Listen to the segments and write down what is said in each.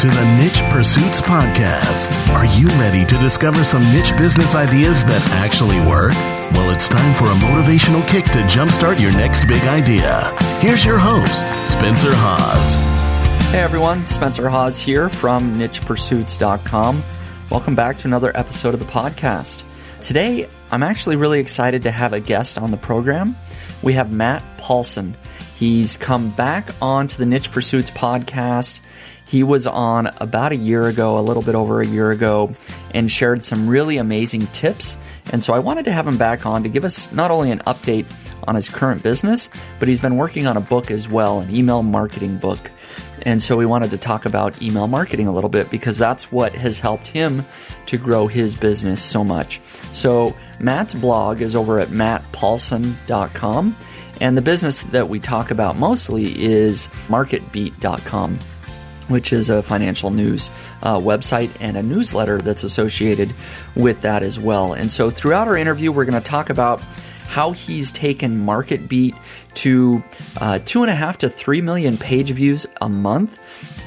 to the Niche Pursuits Podcast. Are you ready to discover some niche business ideas that actually work? Well, it's time for a motivational kick to jumpstart your next big idea. Here's your host, Spencer Hawes. Hey everyone, Spencer Hawes here from nbsp.com. Welcome back to another episode of the podcast. Today, I'm actually really excited to have a guest on the program. We have Matt Paulson. He's come back onto the Niche Pursuits podcast. He was on about a year ago, a little bit over a year ago, and shared some really amazing tips. And so I wanted to have him back on to give us not only an update on his current business, but he's been working on a book as well, an email marketing book. And so we wanted to talk about email marketing a little bit because that's what has helped him to grow his business so much. So Matt's blog is over at mattpaulson.com, and the business that we talk about mostly is marketbeat.com, which is a financial news website and a newsletter that's associated with that as well. And so throughout our interview, we're going to talk about how he's taken MarketBeat to 2.5 to 3 million page views a month,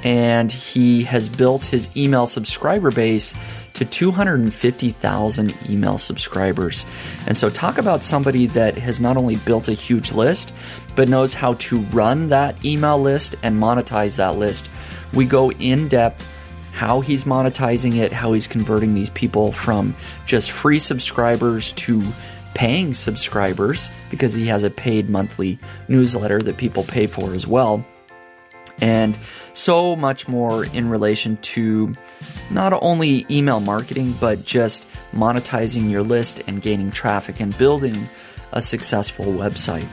and he has built his email subscriber base to 250,000 email subscribers. And so talk about somebody that has not only built a huge list, but knows how to run that email list and monetize that list. We go in depth how he's monetizing it, how he's converting these people from just free subscribers to paying subscribers, because he has a paid monthly newsletter that people pay for as well. And so much more in relation to not only email marketing, but just monetizing your list and gaining traffic and building a successful website.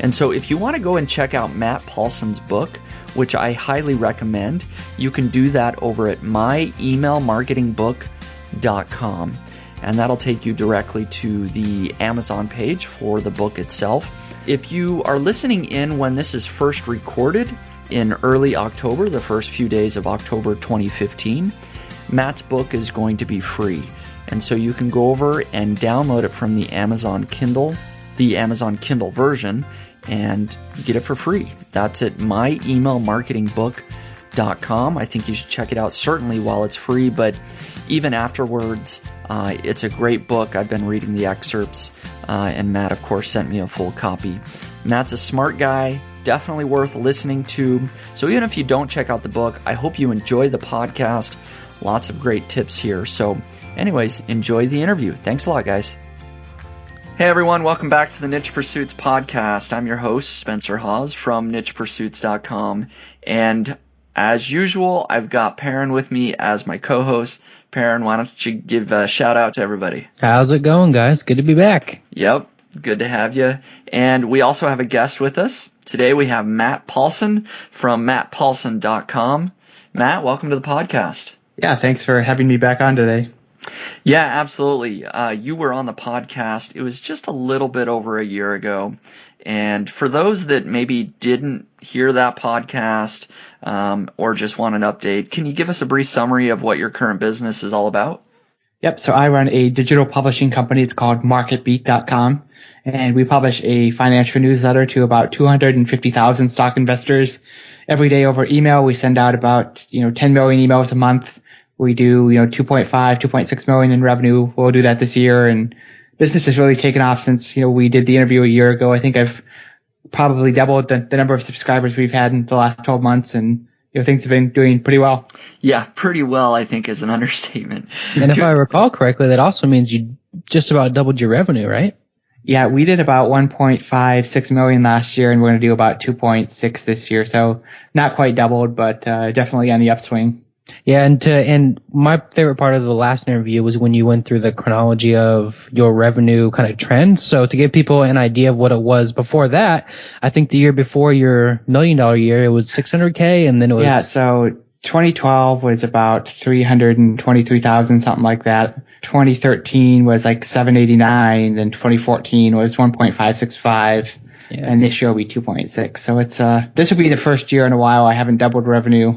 And so if you want to go and check out Matt Paulson's book, which I highly recommend, you can do that over at myemailmarketingbook.com. And that'll take you directly to the Amazon page for the book itself. If you are listening in when this is first recorded in early October, the first few days of October 2015, Matt's book is going to be free. And so you can go over and download it from the Amazon Kindle version, and get it for free. That's at myemailmarketingbook.com. I think you should check it out, certainly while it's free, but even afterwards, it's a great book. I've been reading the excerpts, and Matt, of course, sent me a full copy. Matt's a smart guy, definitely worth listening to. So even if you don't check out the book, I hope you enjoy the podcast. Lots of great tips here. So anyways, enjoy the interview. Thanks a lot, guys. Hey everyone, welcome back to the Niche Pursuits podcast. I'm your host, Spencer Hawes from nbsp.com. And as usual, I've got Perrin with me as my co-host. Perrin, why don't you give a shout out to everybody? How's it going, guys? Good to be back. Yep, good to have you. And we also have a guest with us. Today we have Matt Paulson from mattpaulson.com. Matt, welcome to the podcast. Yeah, thanks for having me back on today. Yeah, absolutely. You were on the podcast. It was just a little bit over a year ago. And for those that maybe didn't hear that podcast or just want an update, can you give us a brief summary of what your current business is all about? Yep, so I run a digital publishing company. It's called marketbeat.com. And we publish a financial newsletter to about 250,000 stock investors every day over email. We send out about 10 million emails a month. We do 2.5, 2.6 million in revenue. We'll do that this year, and business has really taken off since we did the interview a year ago. I think I've probably doubled the number of subscribers we've had in the last 12 months, and things have been doing pretty well. Yeah, pretty well, I think, is an understatement. And if I recall correctly, that also means you just about doubled your revenue, right? Yeah, we did about 1.56 million last year, and we're going to do about 2.6 this year. So not quite doubled, but definitely on the upswing. Yeah, and my favorite part of the last interview was when you went through the chronology of your revenue kind of trend. So to give people an idea of what it was before that, I think the year before your $1 million year, it was 600K, and then it was... Yeah, so 2012 was about 323,000, something like that. 2013 was like 789, and 2014 was 1.565. Yeah. And this year will be 2.6. So it's this will be the first year in a while I haven't doubled revenue.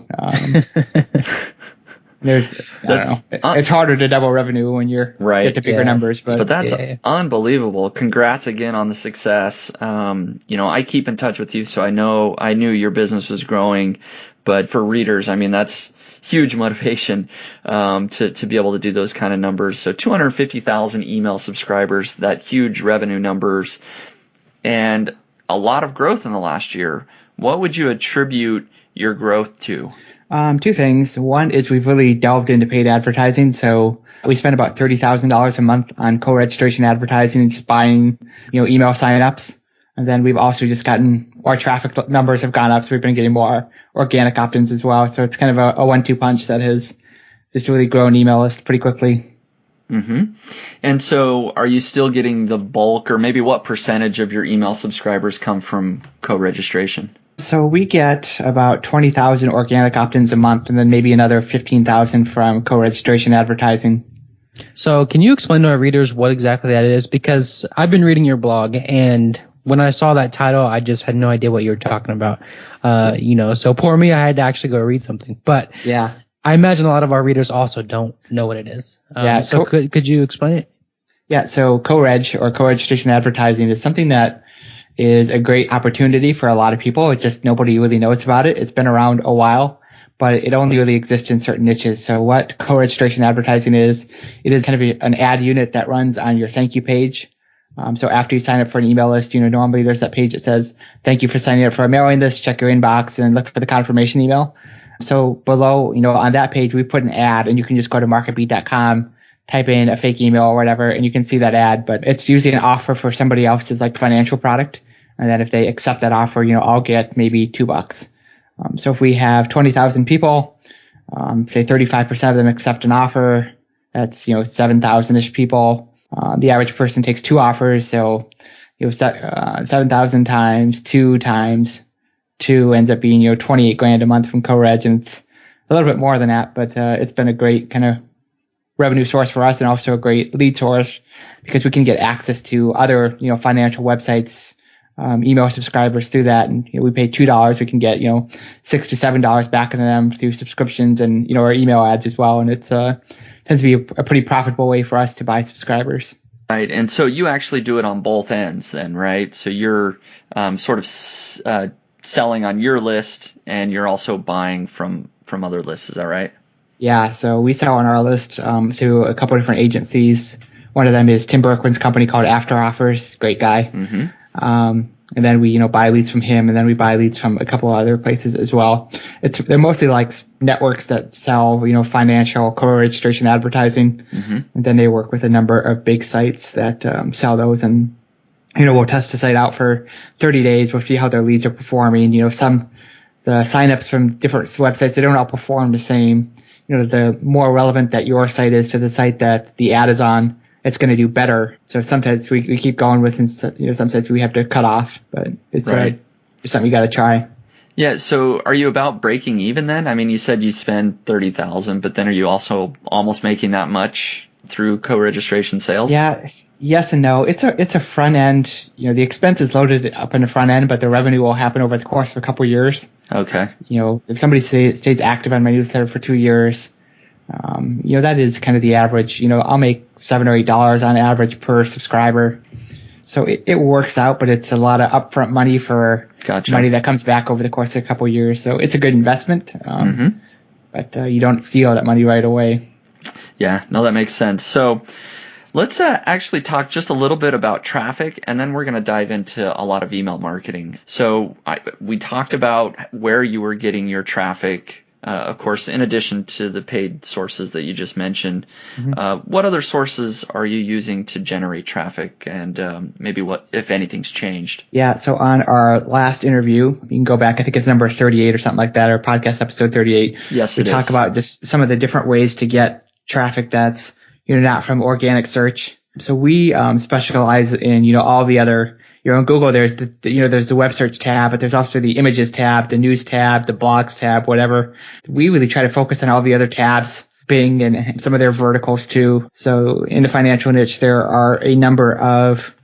There's, I don't know. It's harder to double revenue when you're get to bigger numbers, but that's unbelievable. Congrats again on the success. I keep in touch with you, so I knew your business was growing, but for readers, I mean, that's huge motivation, to be able to do those kind of numbers. So 250,000 email subscribers, that huge revenue numbers, and a lot of growth in the last year. What would you attribute your growth to? Two things. One is we've really delved into paid advertising. So we spend about $30,000 a month on co-registration advertising, just buying, email signups. And then we've also just gotten, our traffic numbers have gone up. So we've been getting more organic opt-ins as well. So it's kind of a 1-2 punch that has just really grown email list pretty quickly. Mm-hmm. And so are you still getting the bulk, or maybe what percentage of your email subscribers come from co-registration? So we get about 20,000 organic opt-ins a month, and then maybe another 15,000 from co-registration advertising. So can you explain to our readers what exactly that is? Because I've been reading your blog, and when I saw that title, I just had no idea what you were talking about. So poor me, I had to actually go read something. But yeah, I imagine a lot of our readers also don't know what it is. So could you explain it? Yeah, so co-reg or co-registration advertising is something that is a great opportunity for a lot of people. It's just nobody really knows about it. It's been around a while, but it only really exists in certain niches. So what co-registration advertising is, it is kind of an ad unit that runs on your thank you page. So after you sign up for an email list, normally there's that page that says, thank you for signing up for our mailing list, check your inbox and look for the confirmation email. So below, on that page, we put an ad, and you can just go to marketbeat.com, type in a fake email or whatever, and you can see that ad. But it's usually an offer for somebody else's financial product. And then if they accept that offer, I'll get maybe $2. So if we have 20,000 people, say 35% of them accept an offer, that's, 7,000-ish people. The average person takes 2 offers. So, 7,000 times 2 times 2 ends up being, $28,000 a month from co-reg. And it's a little bit more than that, but it's been a great kind of revenue source for us, and also a great lead source because we can get access to other, financial websites, email subscribers through that. And, we pay $2. We can get, $6 to $7 back into them through subscriptions and, our email ads as well. And it's, tends to be a pretty profitable way for us to buy subscribers. Right. And so you actually do it on both ends then, right? So you're, sort of, selling on your list, and you're also buying from other lists. Is that right? Yeah, so we sell on our list through a couple of different agencies. One of them is Tim Berkwin's company called After Offers. Great guy. Mm-hmm. And then we, buy leads from him, and then we buy leads from a couple of other places as well. They're mostly like networks that sell, financial co-registration advertising. Mm-hmm. And then they work with a number of big sites that sell those, and we'll test the site out for 30 days. We'll see how their leads are performing. The signups from different websites, they don't all perform the same. The more relevant that your site is to the site that the ad is on, it's going to do better. So sometimes we keep going with, and some sites we have to cut off, but it's right. It's something you got to try. Yeah. So are you about breaking even then? I mean, you said you spend $30,000, but then are you also almost making that much through co-registration sales? Yeah. Yes and no. It's a front end. The expense is loaded up in the front end, but the revenue will happen over the course of a couple of years. Okay. If somebody stays active on my newsletter for 2 years, that is kind of the average. I'll make $7 or $8 on average per subscriber. So it works out, but it's a lot of upfront money for money that comes back over the course of a couple of years. So it's a good investment, but you don't steal that money right away. Yeah, no, that makes sense. So let's actually talk just a little bit about traffic, and then we're going to dive into a lot of email marketing. So we talked about where you were getting your traffic, of course, in addition to the paid sources that you just mentioned. Mm-hmm. What other sources are you using to generate traffic, and maybe what, if anything's changed? Yeah, so on our last interview, you can go back, I think it's number 38 or something like that, or podcast episode 38. Yes, we talk about just some of the different ways to get traffic that's not from organic search. So we specialize in all the other. On Google, there's there's the web search tab, but there's also the images tab, the news tab, the blogs tab, whatever. We really try to focus on all the other tabs, Bing and some of their verticals too. So in the financial niche, there are a number of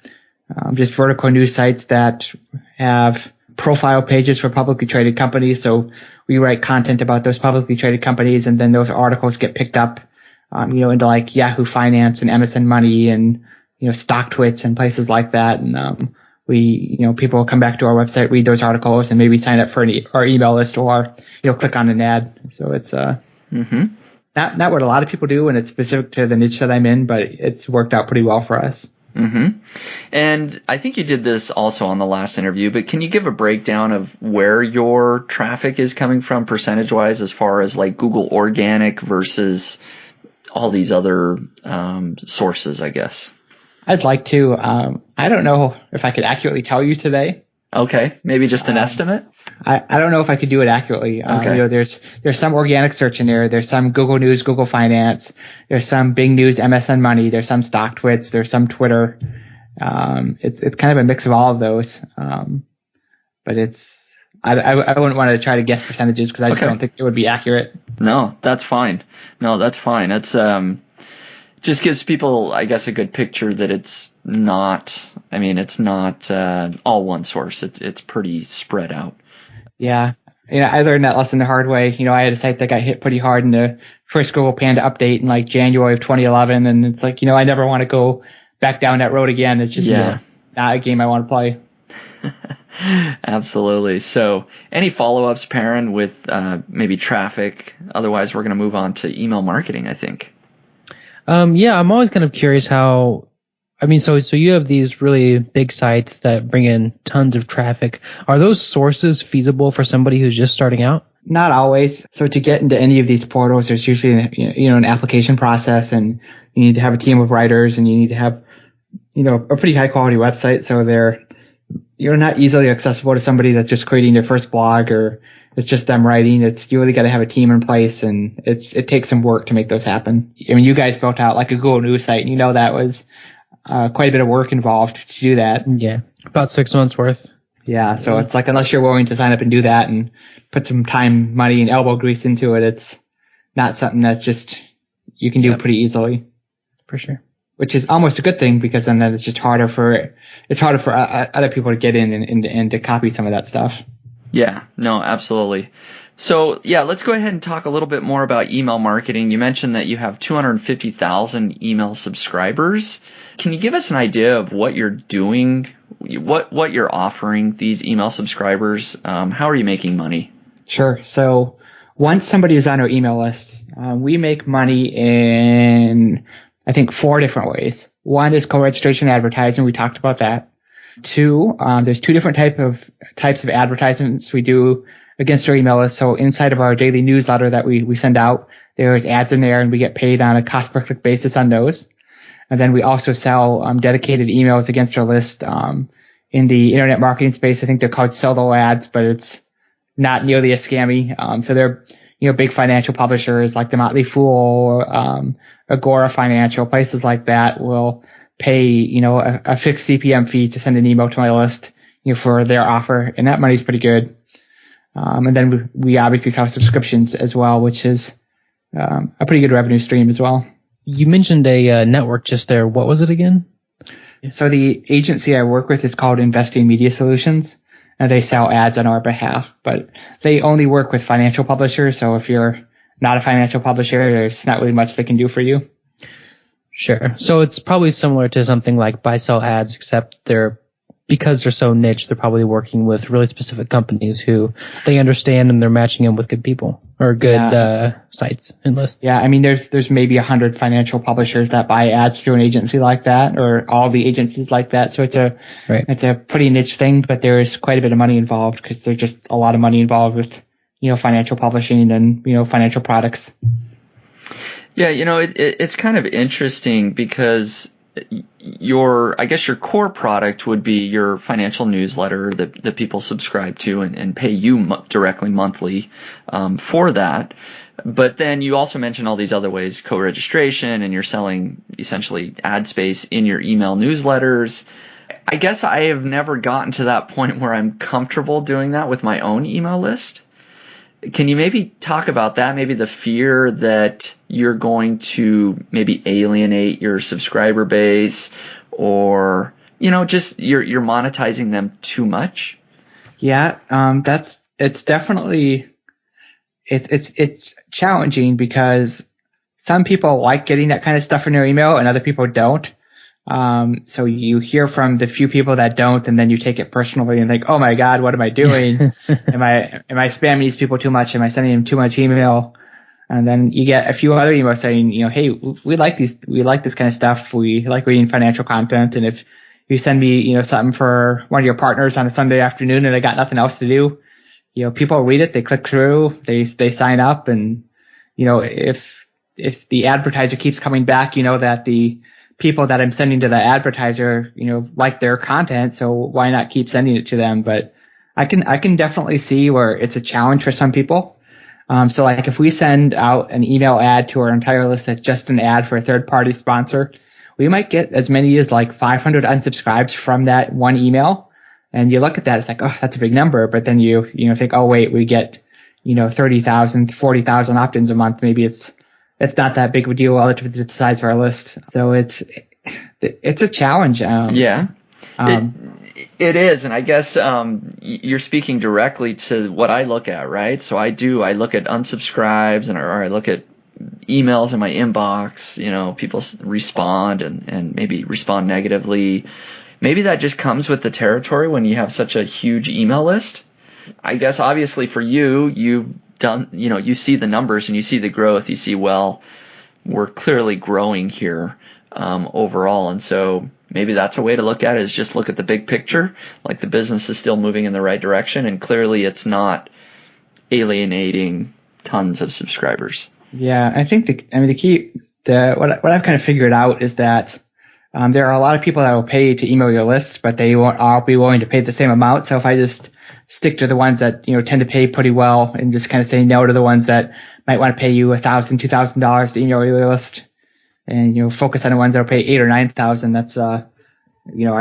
just vertical news sites that have profile pages for publicly traded companies. So we write content about those publicly traded companies, and then those articles get picked up, into like Yahoo Finance and MSN Money and, StockTwits and places like that. And, people will come back to our website, read those articles, and maybe sign up for our email list or, click on an ad. So it's, not what a lot of people do, and it's specific to the niche that I'm in, but it's worked out pretty well for us. And I think you did this also on the last interview, but can you give a breakdown of where your traffic is coming from percentage-wise, as far as like Google Organic versus all these other sources, I guess? I'd like to. I don't know if I could accurately tell you today. Okay, maybe just an estimate? I don't know if I could do it accurately. Okay. There's some organic search in there. There's some Google News, Google Finance. There's some Bing News, MSN Money. There's some StockTwits. There's some Twitter. It's kind of a mix of all of those. But I wouldn't want to try to guess percentages because I just don't think it would be accurate. No, that's fine. It's just gives people, I guess, a good picture that it's not all one source. It's pretty spread out. Yeah. I learned that lesson the hard way. I had a site that got hit pretty hard in the first Google Panda update in like January of 2011. And it's like, I never want to go back down that road again. It's just not a game I want to play. Absolutely. So any follow-ups, Perrin, with maybe traffic? Otherwise, we're going to move on to email marketing, I think. I'm always kind of curious so you have these really big sites that bring in tons of traffic. Are those sources feasible for somebody who's just starting out? Not always. So to get into any of these portals, there's usually an application process, and you need to have a team of writers, and you need to have, a pretty high quality website. So they're, not easily accessible to somebody that's just creating their first blog or it's just them writing. You really got to have a team in place, and it takes some work to make those happen. You guys built out like a Google News site, and that was quite a bit of work involved to do that. Yeah, about 6 months worth. Yeah, so it's like unless you're willing to sign up and do that and put some time, money, and elbow grease into it, it's not something that just you can do pretty easily. For sure. Which is almost a good thing, because then it's just harder for other people to get in and to copy some of that stuff. Yeah, no, absolutely. So, let's go ahead and talk a little bit more about email marketing. You mentioned that you have 250,000 email subscribers. Can you give us an idea of what you're doing, what you're offering these email subscribers? How are you making money? Sure. So once somebody is on our email list, we make money in, I think, 4 different ways. One is co-registration advertising. We talked about that. 2, there's 2 different types of advertisements we do against our email list. So inside of our daily newsletter that we send out, there's ads in there, and we get paid on a cost per click basis on those. And then we also sell dedicated emails against our list in the internet marketing space. I think they're called solo ads, but it's not nearly as scammy. So they're big financial publishers like the Motley Fool, Agora Financial, places like that will pay, a fixed CPM fee to send an email to my list, for their offer. And that money's pretty good. And then we obviously sell subscriptions as well, which is a pretty good revenue stream as well. You mentioned a network just there. What was it again? So the agency I work with is called Investing Media Solutions, and they sell ads on our behalf, but they only work with financial publishers. So if you're not a financial publisher, there's not really much they can do for you. Sure. So it's probably similar to something like buy sell ads, except because they're so niche, they're probably working with really specific companies who they understand, and they're matching them with good people or good sites and lists. Yeah, I mean, there's maybe 100 financial publishers that buy ads through an agency like that, or all the agencies like that. So it's a pretty niche thing, but there's quite a bit of money involved, because there's just a lot of money involved with financial publishing and financial products. Yeah, it's kind of interesting because your core product would be your financial newsletter that people subscribe to and pay you directly monthly for that. But then you also mentioned all these other ways, co-registration, and you're selling essentially ad space in your email newsletters. I guess I have never gotten to that point where I'm comfortable doing that with my own email list. Can you maybe talk about that? Maybe the fear that you're going to maybe alienate your subscriber base, or, just you're monetizing them too much? Yeah, it's definitely it's challenging because some people like getting that kind of stuff in their email and other people don't. So you hear from the few people that don't, and then you take it personally and think, oh my God, what am I doing? Am I spamming these people too much? Am I sending them too much email? And then you get a few other emails saying, hey, we like this kind of stuff. We like reading financial content. And if you send me, something for one of your partners on a Sunday afternoon and they got nothing else to do, people read it, they click through, they sign up. And, if the advertiser keeps coming back, that the people that I'm sending to the advertiser, like their content. So why not keep sending it to them? But I can definitely see where it's a challenge for some people. So like if we send out an email ad to our entire list that's just an ad for a third party sponsor, we might get as many as like 500 unsubscribes from that one email. And you look at that, it's like, oh, that's a big number. But then you think, oh wait, we get, 30,000, 40,000 opt-ins a month. Maybe it's not that big of a deal relative to the size of our list. So it's a challenge. It is, and I guess you're speaking directly to what I look at, right? So I look at unsubscribes, or I look at emails in my inbox. People respond and maybe respond negatively. Maybe that just comes with the territory when you have such a huge email list. I guess obviously for you, you've done, you see the numbers and you see the growth. You see, well, we're clearly growing here overall, and so maybe that's a way to look at it, is just look at the big picture. Like the business is still moving in the right direction, and clearly it's not alienating tons of subscribers. Yeah, I think the key, what I've kind of figured out is that there are a lot of people that will pay to email your list, but they won't all be willing to pay the same amount. So if I just stick to the ones that tend to pay pretty well, and just kind of say no to the ones that might want to pay you $1,000, $2,000 to email your list, and focus on the ones that will pay $8,000 or $9,000. That's I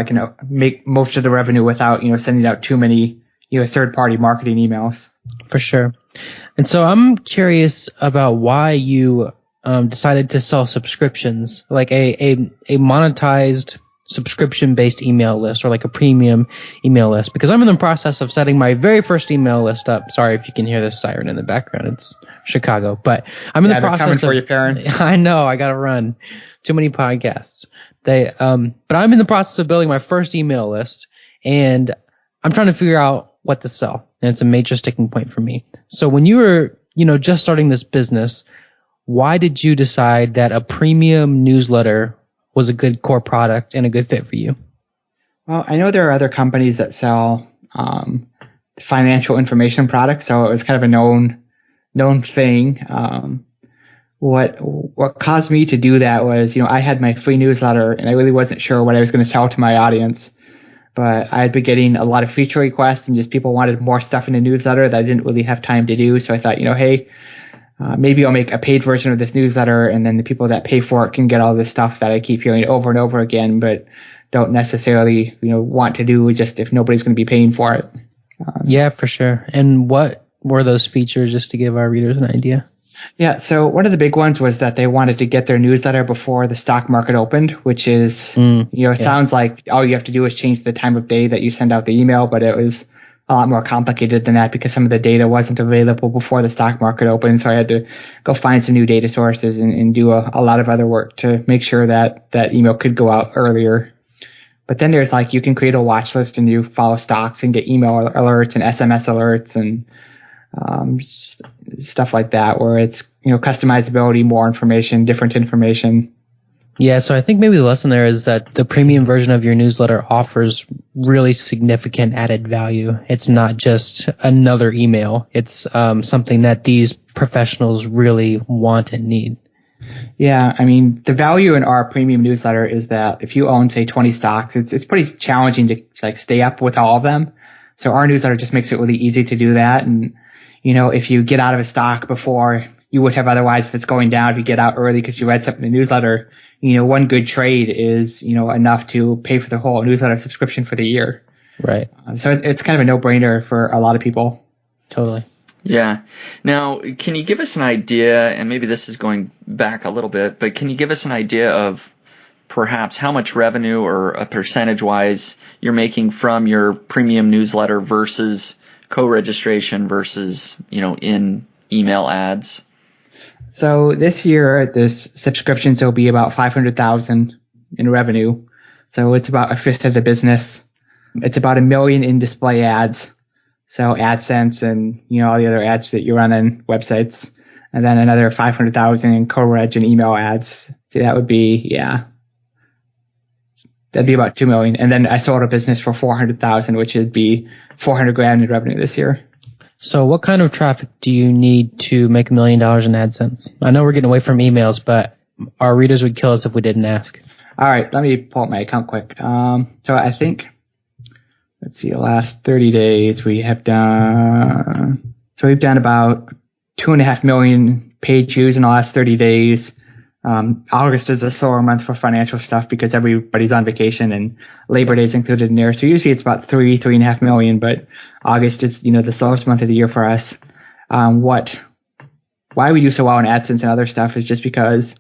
can make most of the revenue without sending out too many third party marketing emails. For sure. And so I'm curious about why you decided to sell subscriptions, like a monetized subscription-based email list, or like a premium email list, because I'm in the process of setting my very first email list up. Sorry if you can hear this siren in the background. It's Chicago, but I'm in the process coming for you, parent. I know, I got to run. Too many podcasts. But I'm in the process of building my first email list, and I'm trying to figure out what to sell. And it's a major sticking point for me. So when you were, just starting this business, why did you decide that a premium newsletter was a good core product and a good fit for you? Well, I know there are other companies that sell financial information products, so it was kind of a known thing. What caused me to do that was, I had my free newsletter and I really wasn't sure what I was going to sell to my audience, but I had been getting a lot of feature requests and just people wanted more stuff in the newsletter that I didn't really have time to do. So I thought, hey, maybe I'll make a paid version of this newsletter, and then the people that pay for it can get all this stuff that I keep hearing over and over again, but don't necessarily, want to do just if nobody's going to be paying for it. Yeah, for sure. And what were those features, just to give our readers an idea? Yeah, so one of the big ones was that they wanted to get their newsletter before the stock market opened, which is, sounds like all you have to do is change the time of day that you send out the email, but it was a lot more complicated than that because some of the data wasn't available before the stock market opened. So I had to go find some new data sources and do a lot of other work to make sure that that email could go out earlier. But then there's you can create a watch list and you follow stocks and get email alerts and SMS alerts and stuff like that, where it's, customizability, more information, different information. Yeah, so I think maybe the lesson there is that the premium version of your newsletter offers really significant added value. It's not just another email. It's something that these professionals really want and need. Yeah, I mean, the value in our premium newsletter is that if you own, say, 20 stocks, it's pretty challenging to stay up with all of them. So our newsletter just makes it really easy to do that. And, if you get out of a stock before you would have otherwise, if it's going down, if you get out early because you read something in the newsletter, one good trade is, enough to pay for the whole newsletter subscription for the year. Right. So it's kind of a no-brainer for a lot of people. Totally. Yeah. Now, can you give us an idea, and maybe this is going back a little bit, but can you give us an idea of perhaps how much revenue or a percentage-wise you're making from your premium newsletter versus co-registration versus, in email ads? So this year, this subscriptions will be about 500,000 in revenue. So it's about a fifth of the business. It's about $1 million in display ads. So AdSense and, all the other ads that you run on websites. And then another 500,000 in co-reg and email ads. So that would be, that'd be about 2 million. And then I sold a business for 400,000, which would be 400 grand in revenue this year. So what kind of traffic do you need to make $1 million in AdSense? I know we're getting away from emails, but our readers would kill us if we didn't ask. All right, let me pull up my account quick. So I think, let's see, the last 30 days we've done about 2.5 million page views in the last 30 days. August is a slower month for financial stuff because everybody's on vacation and Labor Day is included in there. So usually it's about 3.5 million, but August is, the slowest month of the year for us. Why we do so well in AdSense and other stuff is just because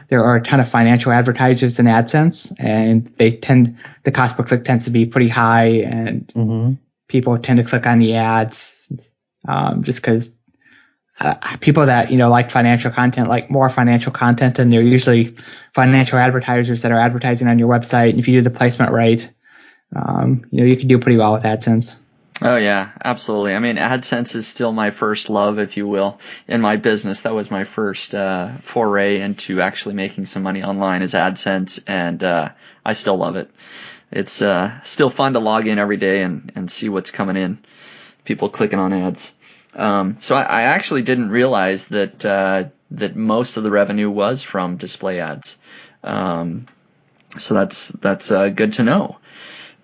there are a ton of financial advertisers in AdSense, and the cost per click tends to be pretty high, and people tend to click on the ads just because people that like financial content like more financial content, and they're usually financial advertisers that are advertising on your website. And if you do the placement right, you can do pretty well with AdSense. Oh, yeah, absolutely. I mean, AdSense is still my first love, if you will, in my business. That was my first foray into actually making some money online is AdSense, and I still love it. It's still fun to log in every day and see what's coming in, people clicking on ads. So I actually didn't realize that most of the revenue was from display ads. So that's good to know.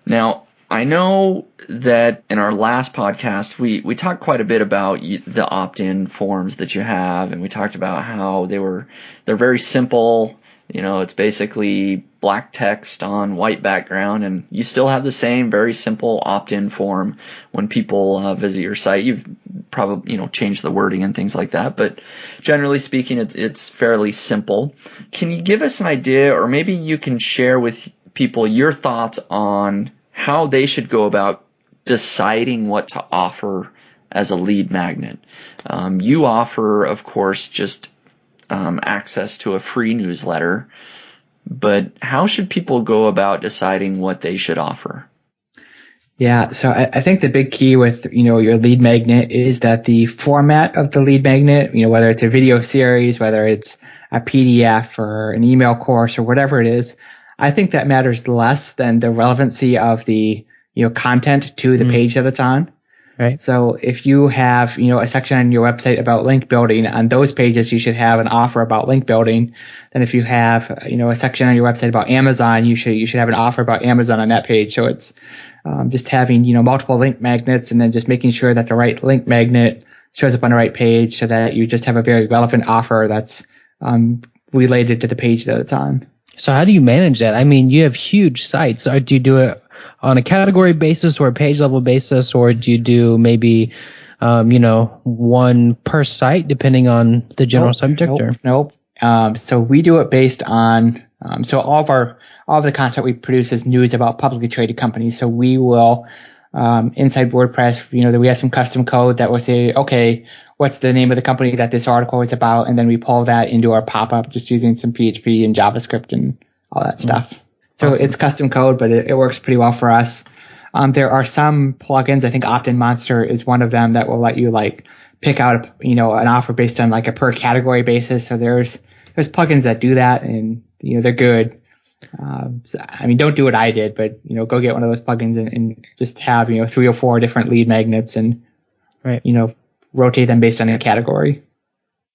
Now, I know that in our last podcast, we talked quite a bit about the opt-in forms that you have, and we talked about how they're very simple. It's basically black text on white background, and you still have the same very simple opt-in form when people visit your site. You've probably changed the wording and things like that, but generally speaking, it's fairly simple. Can you give us an idea, or maybe you can share with people your thoughts on how they should go about deciding what to offer as a lead magnet? You offer, of course, just access to a free newsletter, but how should people go about deciding what they should offer? Yeah, so I think the big key with your lead magnet is that the format of the lead magnet, whether it's a video series, whether it's a PDF or an email course or whatever it is, I think that matters less than the relevancy of the content to the page that it's on. Right. So if you have a section on your website about link building, on those pages you should have an offer about link building. Then if you have a section on your website about Amazon, you should have an offer about Amazon on that page. So it's just having multiple link magnets, and then just making sure that the right link magnet shows up on the right page, so that you just have a very relevant offer that's related to the page that it's on. So how do you manage that? I mean, you have huge sites. Do you do it on a category basis or a page level basis, or do you do maybe, one per site depending on the general subject? Nope. So we do it based on, so all of the content we produce is news about publicly traded companies. So we will, inside WordPress, we have some custom code that will say, okay, what's the name of the company that this article is about? And then we pull that into our pop-up just using some PHP and JavaScript and all that stuff. So awesome. It's custom code, but it works pretty well for us. There are some plugins. I think Opt-in Monster is one of them that will let you pick out an offer based on a per category basis. So there's plugins that do that, and they're good. Don't do what I did, but go get one of those plugins and just have 3 or 4 different lead magnets, and right. Rotate them based on a category.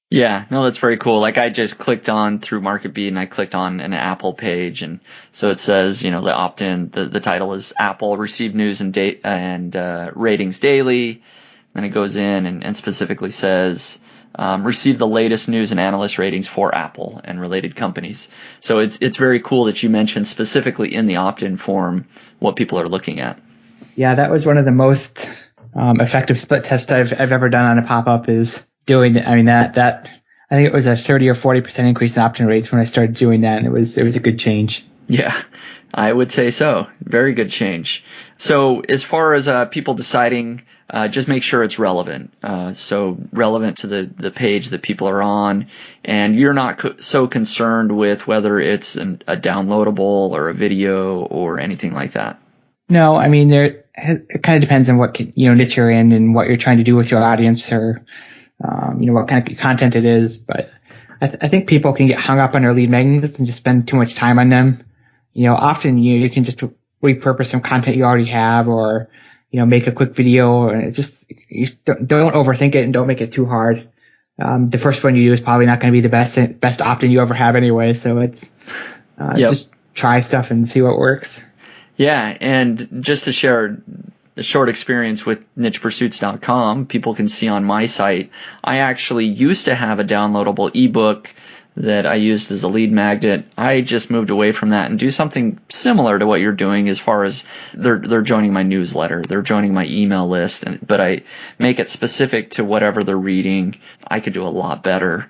Yeah, no, that's very cool. I just clicked on through MarketBeat, and I clicked on an Apple page, and so it says, the opt-in, the title is Apple Receive News and Ratings Daily. Then it goes in and specifically says, receive the latest news and analyst ratings for Apple and related companies. So it's very cool that you mentioned specifically in the opt-in form what people are looking at. Yeah, that was one of the most effective split tests I've ever done on a pop-up, is doing that. I think it was a 30 or 40% increase in opt-in rates when I started doing that, and it was a good change. Yeah, I would say so. Very good change. So as far as people deciding, just make sure it's relevant. So relevant to the page that people are on, and you're not so concerned with whether it's a downloadable or a video or anything like that. No, I mean, it kind of depends on what niche you're in and what you're trying to do with your audience, or what kind of content it is. But I think people can get hung up on their lead magnets and just spend too much time on them. Often you can just repurpose some content you already have, or make a quick video, and you don't overthink it and don't make it too hard. The first one you do is probably not going to be the best opt-in you ever have anyway. So it's just try stuff and see what works. Yeah, and just to share a short experience with nichepursuits.com, people can see on my site, I actually used to have a downloadable ebook that I used as a lead magnet. I just moved away from that and do something similar to what you're doing, as far as they're joining my newsletter, they're joining my email list, but I make it specific to whatever they're reading. I could do a lot better.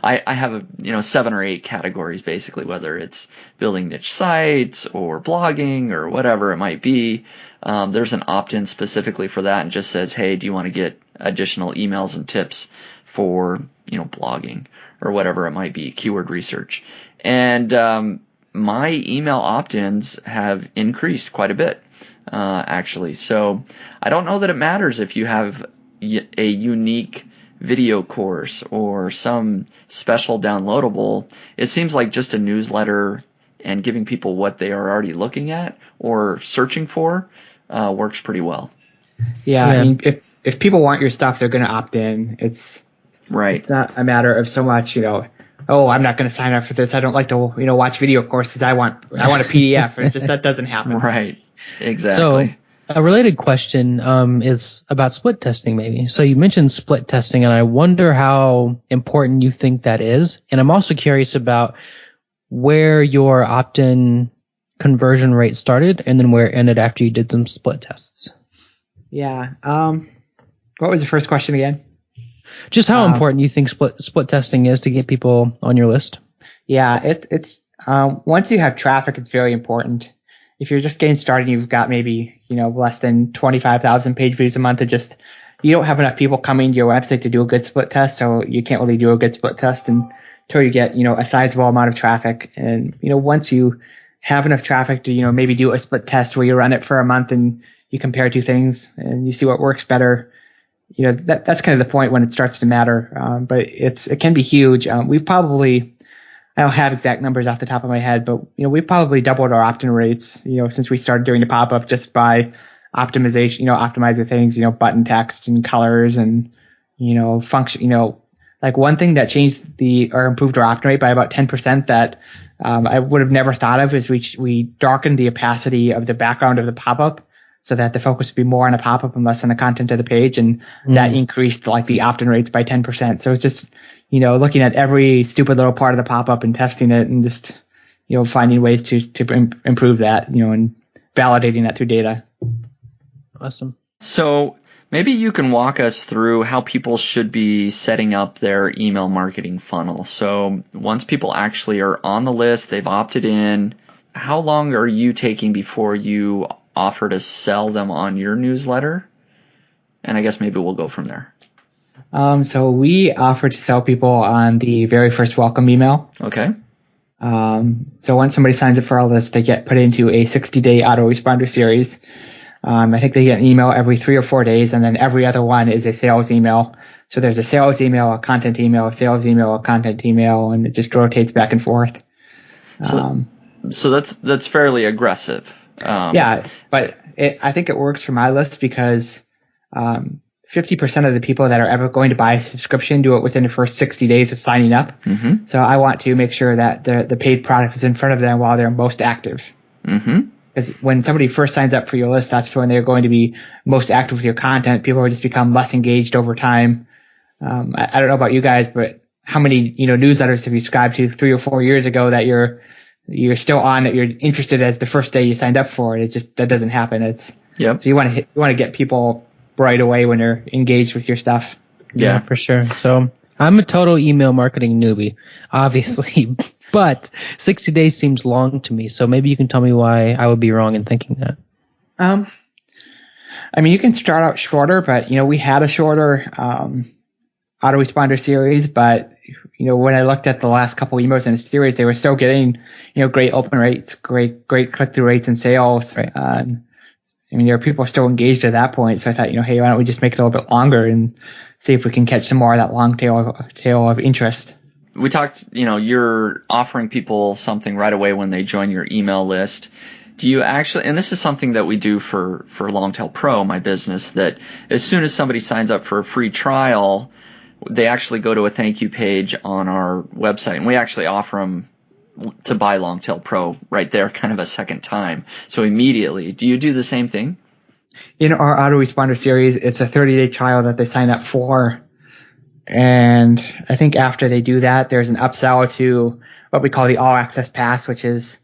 I have 7 or 8 categories basically, whether it's building niche sites or blogging or whatever it might be. There's an opt-in specifically for that, and just says, hey, do you want to get additional emails and tips for blogging or whatever it might be, keyword research. And my email opt-ins have increased quite a bit, actually. So I don't know that it matters if you have a unique video course or some special downloadable. It seems like just a newsletter and giving people what they are already looking at or searching for works pretty well. Yeah, I mean, if people want your stuff, they're going to opt in. It's not a matter of so much, I'm not going to sign up for this. I don't like to, watch video courses. I want a PDF. It's just, that doesn't happen. Right. Exactly. So a related question is about split testing maybe. So you mentioned split testing, and I wonder how important you think that is. And I'm also curious about where your opt-in conversion rate started and then where it ended after you did some split tests. Yeah. What was the first question again? Just how important you think split testing is to get people on your list? Yeah, it's once you have traffic, it's very important. If you're just getting started, you've got maybe less than 25,000 page views a month. You don't have enough people coming to your website to do a good split test, so you can't really do a good split test until you get a sizable amount of traffic. And once you have enough traffic to it, maybe do a split test where you run it for a month and you compare two things and you see what works better. That's kind of the point when it starts to matter. But it can be huge. I don't have exact numbers off the top of my head, but we probably doubled our opt-in rates, since we started doing the pop-up, just by optimization, optimizing things, button text and colors and, function, like one thing that changed or improved our opt-in rate by about 10% that I would have never thought of is we darkened the opacity of the background of the pop-up, so that the focus would be more on a pop-up and less on the content of the page. And that increased the opt-in rates by 10%. So it's just, looking at every stupid little part of the pop-up and testing it and just, finding ways to improve that, and validating that through data. Awesome. So maybe you can walk us through how people should be setting up their email marketing funnel. So once people actually are on the list, they've opted in, how long are you taking before you offer to sell them on your newsletter? And I guess maybe we'll go from there. So we offer to sell people on the very first welcome email. Okay. So once somebody signs up for our list, they get put into a 60-day autoresponder series. I think they get an email every 3 or 4 days, and then every other one is a sales email. So there's a sales email, a content email, a sales email, a content email, and it just rotates back and forth. So that's fairly aggressive. Yeah, but I think it works for my list because 50% of the people that are ever going to buy a subscription do it within the first 60 days of signing up. Mm-hmm. So I want to make sure that the paid product is in front of them while they're most active. Mm-hmm. Because when somebody first signs up for your list, that's when they're going to be most active with your content. People will just become less engaged over time. I don't know about you guys, but how many newsletters have you subscribed to 3 or 4 years ago that you're still on, that you're interested as the first day you signed up for it? That doesn't happen. So you want to get people right away when they're engaged with your stuff. Yeah, for sure. So I'm a total email marketing newbie, obviously, but 60 days seems long to me. So maybe you can tell me why I would be wrong in thinking that. I mean, you can start out shorter, but, we had a shorter autoresponder series, but, when I looked at the last couple emails in the series, they were still getting, great open rates, great click-through rates and sales. Right. There are people still engaged at that point. So I thought, hey, why don't we just make it a little bit longer and see if we can catch some more of that long tail of interest. We talked, you're offering people something right away when they join your email list. Do you actually, and this is something that we do for Longtail Pro, my business, that as soon as somebody signs up for a free trial, they actually go to a thank you page on our website, and we actually offer them to buy Longtail Pro right there kind of a second time. So immediately, do you do the same thing? In our autoresponder series, it's a 30-day trial that they sign up for. And I think after they do that, there's an upsell to what we call the All Access Pass, which is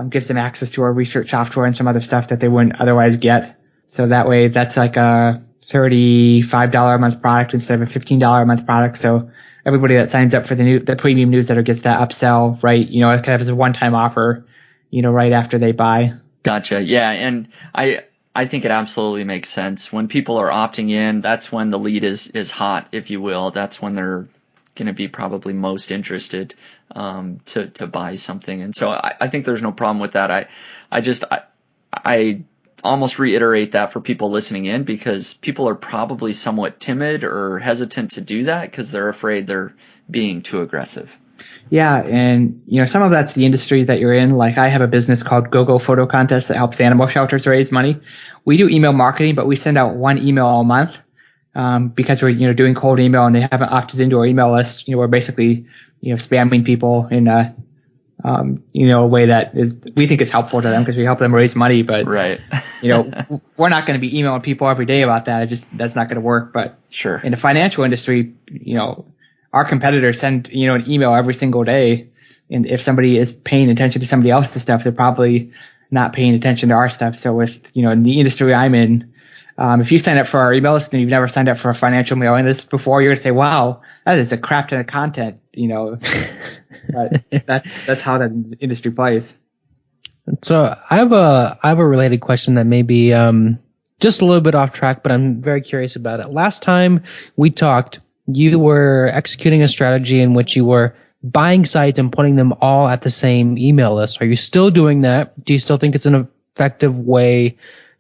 gives them access to our research software and some other stuff that they wouldn't otherwise get. So that way, that's like a $35 a month product instead of a $15 a month product. So everybody that signs up for the premium newsletter gets that upsell, right? Kind of as a one-time offer, right after they buy. Gotcha. Yeah, and I think it absolutely makes sense. When people are opting in, that's when the lead is hot, if you will. That's when they're going to be probably most interested to buy something. And so I think there's no problem with that. I almost reiterate that for people listening in, because people are probably somewhat timid or hesitant to do that because they're afraid they're being too aggressive. Yeah, and some of that's the industry that you're in. Like, I have a business called GoGo Photo Contest that helps animal shelters raise money. We do email marketing, but we send out one email a month because we're doing cold email and they haven't opted into our email list. We're basically spamming people in a way that we think is helpful to them because we help them raise money. But right. We're not going to be emailing people every day about that. That's not going to work. But sure, in the financial industry, our competitors send, an email every single day. And if somebody is paying attention to somebody else's stuff, they're probably not paying attention to our stuff. So with, in the industry I'm in, if you sign up for our email list and you've never signed up for a financial mailing list before, you're going to say, wow, that is a crap ton of content, But that's how that industry plays. So I have a related question that may be just a little bit off track, but I'm very curious about it. Last time we talked, you were executing a strategy in which you were buying sites and putting them all at the same email list. Are you still doing that? Do you still think it's an effective way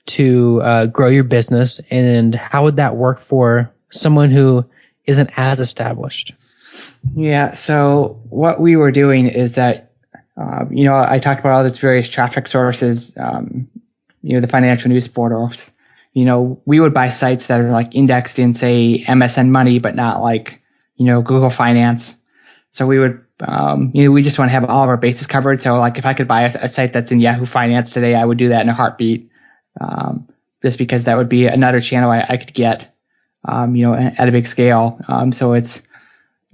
to grow your business? And how would that work for someone who isn't as established? Yeah, so what we were doing is that, I talked about all these various traffic sources, the financial news portals. We would buy sites that are like indexed in, say, MSN Money, but not like, Google Finance. So we would, we just want to have all of our bases covered. So like if I could buy a site that's in Yahoo Finance today, I would do that in a heartbeat, just because that would be another channel I could get, at a big scale. So it's,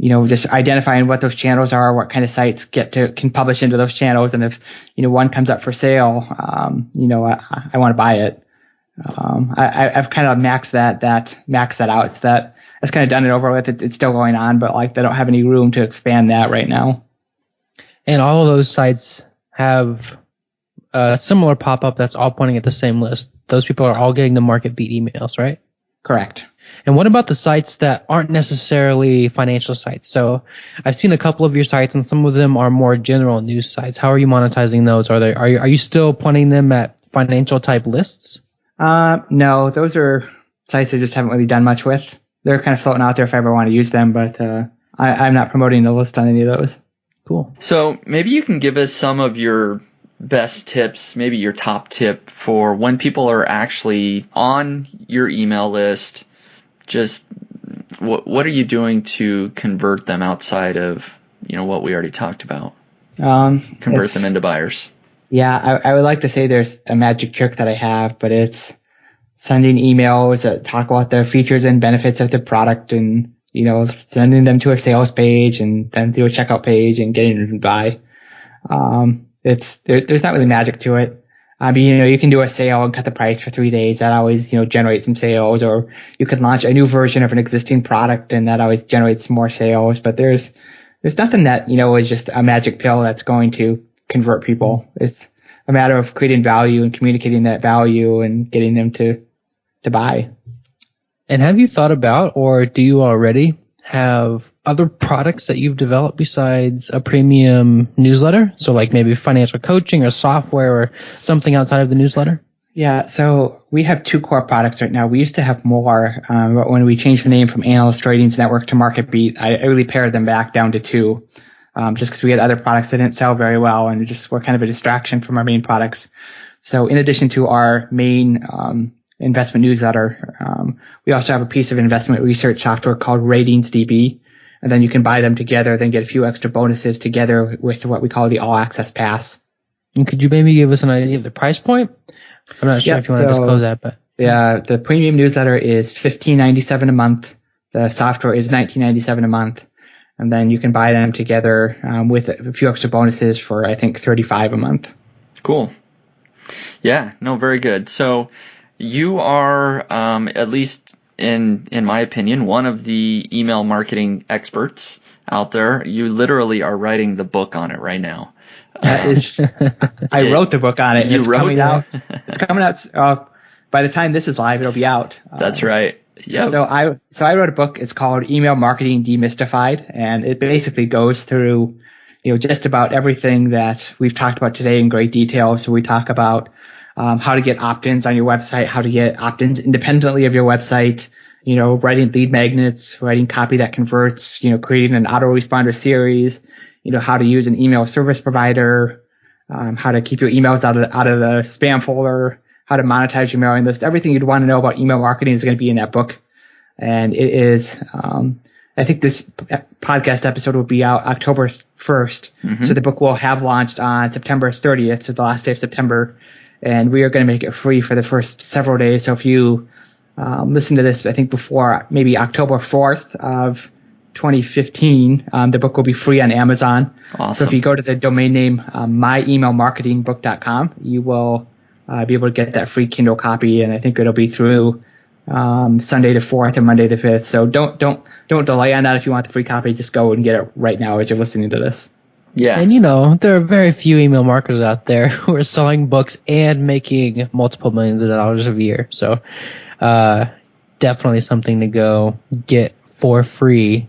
just identifying what those channels are, what kind of sites can publish into those channels. And if, one comes up for sale, I want to buy it. I've kind of maxed that out. So that's kind of done and over with. It's still going on, but like, they don't have any room to expand that right now. And all of those sites have a similar pop-up that's all pointing at the same list. Those people are all getting the market beat emails, right? Correct. And what about the sites that aren't necessarily financial sites? So I've seen a couple of your sites, and some of them are more general news sites. How are you monetizing those? Are you still pointing them at financial type lists? No, those are sites I just haven't really done much with. They're kind of floating out there if I ever want to use them, but I'm not promoting the list on any of those. Cool. So maybe you can give us some of your best tips, maybe your top tip for when people are actually on your email list. Just what are you doing to convert them outside of what we already talked about? Convert them into buyers. Yeah, I would like to say there's a magic trick that I have, but it's sending emails that talk about the features and benefits of the product, and sending them to a sales page and then to a checkout page and getting them to buy. There's not really magic to it. You can do a sale and cut the price for 3 days. That always, generates some sales. Or you could launch a new version of an existing product, and that always generates more sales. But there's nothing that, is just a magic pill that's going to convert people. a matter of creating value and communicating that value and getting them to buy. And have you thought about, or do you already have other products that you've developed besides a premium newsletter? So like maybe financial coaching or software or something outside of the newsletter? Yeah, so we have 2 core products right now. We used to have more, but when we changed the name from Analyst Ratings Network to MarketBeat, I really pared them back down to 2, just because we had other products that didn't sell very well and just were kind of a distraction from our main products. So in addition to our main investment newsletter, we also have a piece of investment research software called RatingsDB. And then you can buy them together, then get a few extra bonuses together with what we call the All Access Pass. And could you maybe give us an idea of the price point? I'm not sure if you want to disclose that, but yeah, the premium newsletter is $15.97 a month. The software is $19.97 a month, and then you can buy them together with a few extra bonuses for I think $35 a month. Cool. Yeah. No. Very good. So you are at least in my opinion, one of the email marketing experts out there. You literally are writing the book on it right now. That is, I wrote the book on it. You wrote coming out. It's coming out. By the time this is live, it'll be out. That's right. Yeah. So I wrote a book. It's called Email Marketing Demystified, and it basically goes through, just about everything that we've talked about today in great detail. So we talk about how to get opt-ins on your website, how to get opt-ins independently of your website, writing lead magnets, writing copy that converts, creating an autoresponder series, how to use an email service provider, how to keep your emails out of the spam folder, how to monetize your mailing list. Everything you'd want to know about email marketing is going to be in that book. And it is, I think this podcast episode will be out October 1st. Mm-hmm. So the book will have launched on September 30th, so the last day of September. And we are going to make it free for the first several days. So if you listen to this, I think before maybe October 4th of 2015, the book will be free on Amazon. Awesome. So if you go to the domain name myemailmarketingbook.com, you will be able to get that free Kindle copy. And I think it'll be through Sunday the 4th or Monday the 5th. So don't delay on that. If you want the free copy, just go and get it right now as you're listening to this. Yeah. And there are very few email marketers out there who are selling books and making multiple millions of dollars a year. So definitely something to go get for free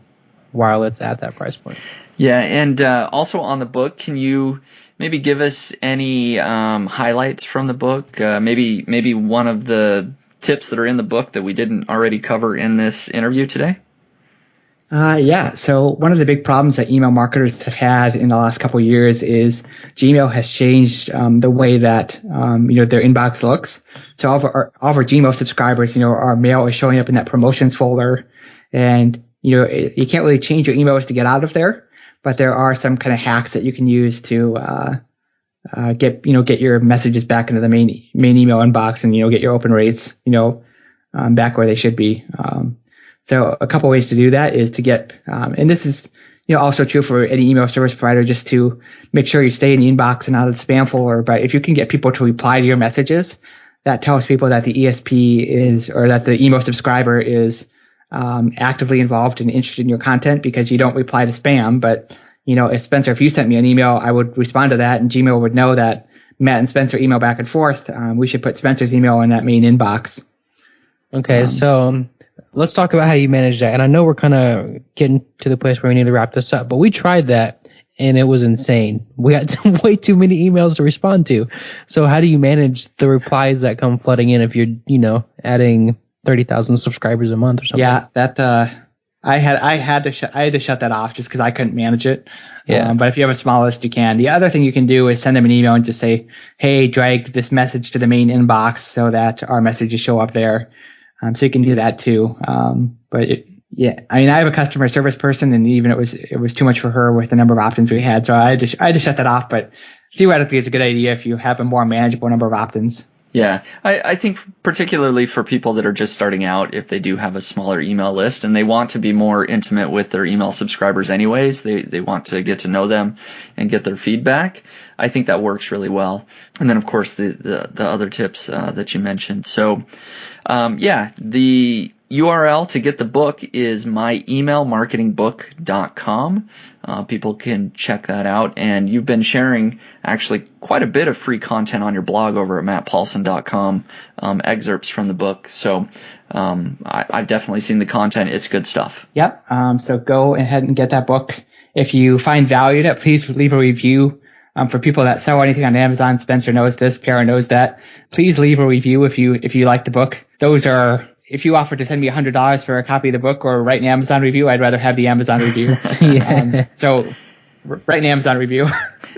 while it's at that price point. Yeah, and also on the book, can you maybe give us any highlights from the book? Maybe one of the tips that are in the book that we didn't already cover in this interview today? Yeah. So one of the big problems that email marketers have had in the last couple of years is Gmail has changed the way that their inbox looks. So all of our Gmail subscribers, our mail is showing up in that promotions folder, and you can't really change your emails to get out of there, but there are some kind of hacks that you can use to get your messages back into the main email inbox, and get your open rates back where they should be. So a couple ways to do that is to get, and this is also true for any email service provider, just to make sure you stay in the inbox and out of the spam folder. But if you can get people to reply to your messages, that tells people that the ESP is, or that the email subscriber is actively involved and interested in your content, because you don't reply to spam. But if Spencer, if you sent me an email, I would respond to that, and Gmail would know that Matt and Spencer email back and forth. We should put Spencer's email in that main inbox. Okay, so let's talk about how you manage that. And I know we're kind of getting to the place where we need to wrap this up, but we tried that and it was insane. We got way too many emails to respond to. So how do you manage the replies that come flooding in if you're, adding 30,000 subscribers a month or something? Yeah, that I had to shut that off just because I couldn't manage it. Yeah. But if you have a small list, you can. The other thing you can do is send them an email and just say, hey, drag this message to the main inbox so that our messages show up there. So you can do that too. I have a customer service person, and even it was too much for her with the number of opt-ins we had. So I had to shut that off. But theoretically, it's a good idea if you have a more manageable number of opt-ins. Yeah, I think particularly for people that are just starting out, if they do have a smaller email list and they want to be more intimate with their email subscribers anyways, they want to get to know them and get their feedback, I think that works really well. And then, of course, the other tips that you mentioned. So, the URL to get the book is myemailmarketingbook.com. People can check that out. And you've been sharing actually quite a bit of free content on your blog over at mattpaulson.com, excerpts from the book. So I've definitely seen the content. It's good stuff. Yep. So go ahead and get that book. If you find value in it, please leave a review. For people that sell anything on Amazon, Spencer knows this, Para knows that. Please leave a review if you like the book. Those are, if you offer to send me $100 for a copy of the book or write an Amazon review, I'd rather have the Amazon review. So write an Amazon review.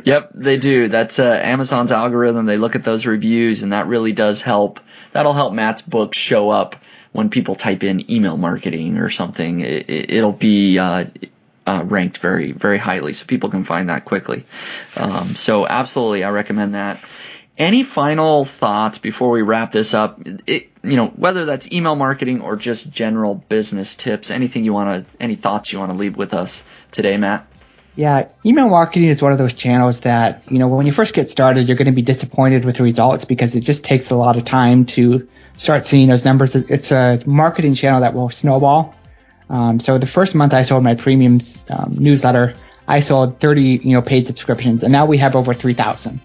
Yep, they do. That's Amazon's algorithm. They look at those reviews, and that really does help. That'll help Matt's book show up when people type in email marketing or something. It'll be ranked very, very highly, so people can find that quickly. So absolutely, I recommend that. Any final thoughts before we wrap this up? Whether that's email marketing or just general business tips, any thoughts you want to leave with us today, Matt? Yeah, email marketing is one of those channels that, when you first get started, you're going to be disappointed with the results because it just takes a lot of time to start seeing those numbers. It's a marketing channel that will snowball. So the first month I sold my premium newsletter, I sold 30 paid subscriptions, and now we have over 3,000.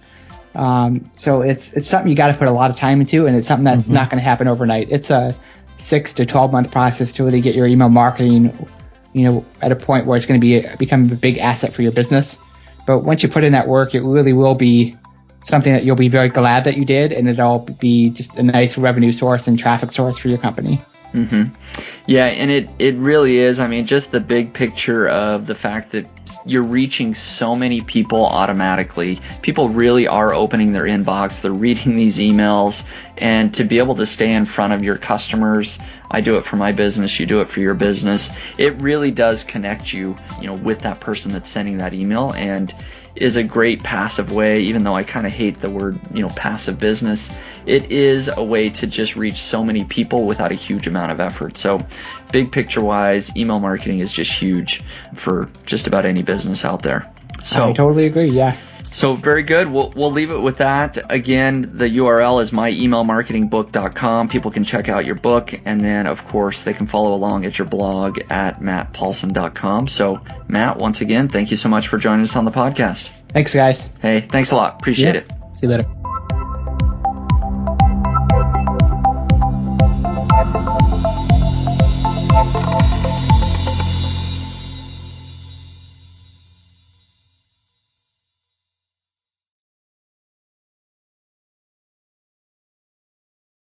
So it's something you got to put a lot of time into, and it's something that's not going to happen overnight. It's a 6 to 12 month process to really get your email marketing, at a point where it's going to become a big asset for your business. But once you put in that work, it really will be something that you'll be very glad that you did, and it'll be just a nice revenue source and traffic source for your company. Mm-hmm. Yeah, and it really is. I mean, just the big picture of the fact that you're reaching so many people automatically. People really are opening their inbox. They're reading these emails, and to be able to stay in front of your customers, I do it for my business, you do it for your business. It really does connect you, with that person that's sending that email, and is a great passive way, even though I kind of hate the word, passive business. It is a way to just reach so many people without a huge amount of effort. So big picture wise, email marketing is just huge for just about any business out there. So I totally agree. Yeah. So very good. We'll leave it with that. Again, the URL is myemailmarketingbook.com. People can check out your book, and then of course they can follow along at your blog at mattpaulson.com. So Matt, once again, thank you so much for joining us on the podcast. Thanks, guys. Hey, thanks a lot. Appreciate it. See you later.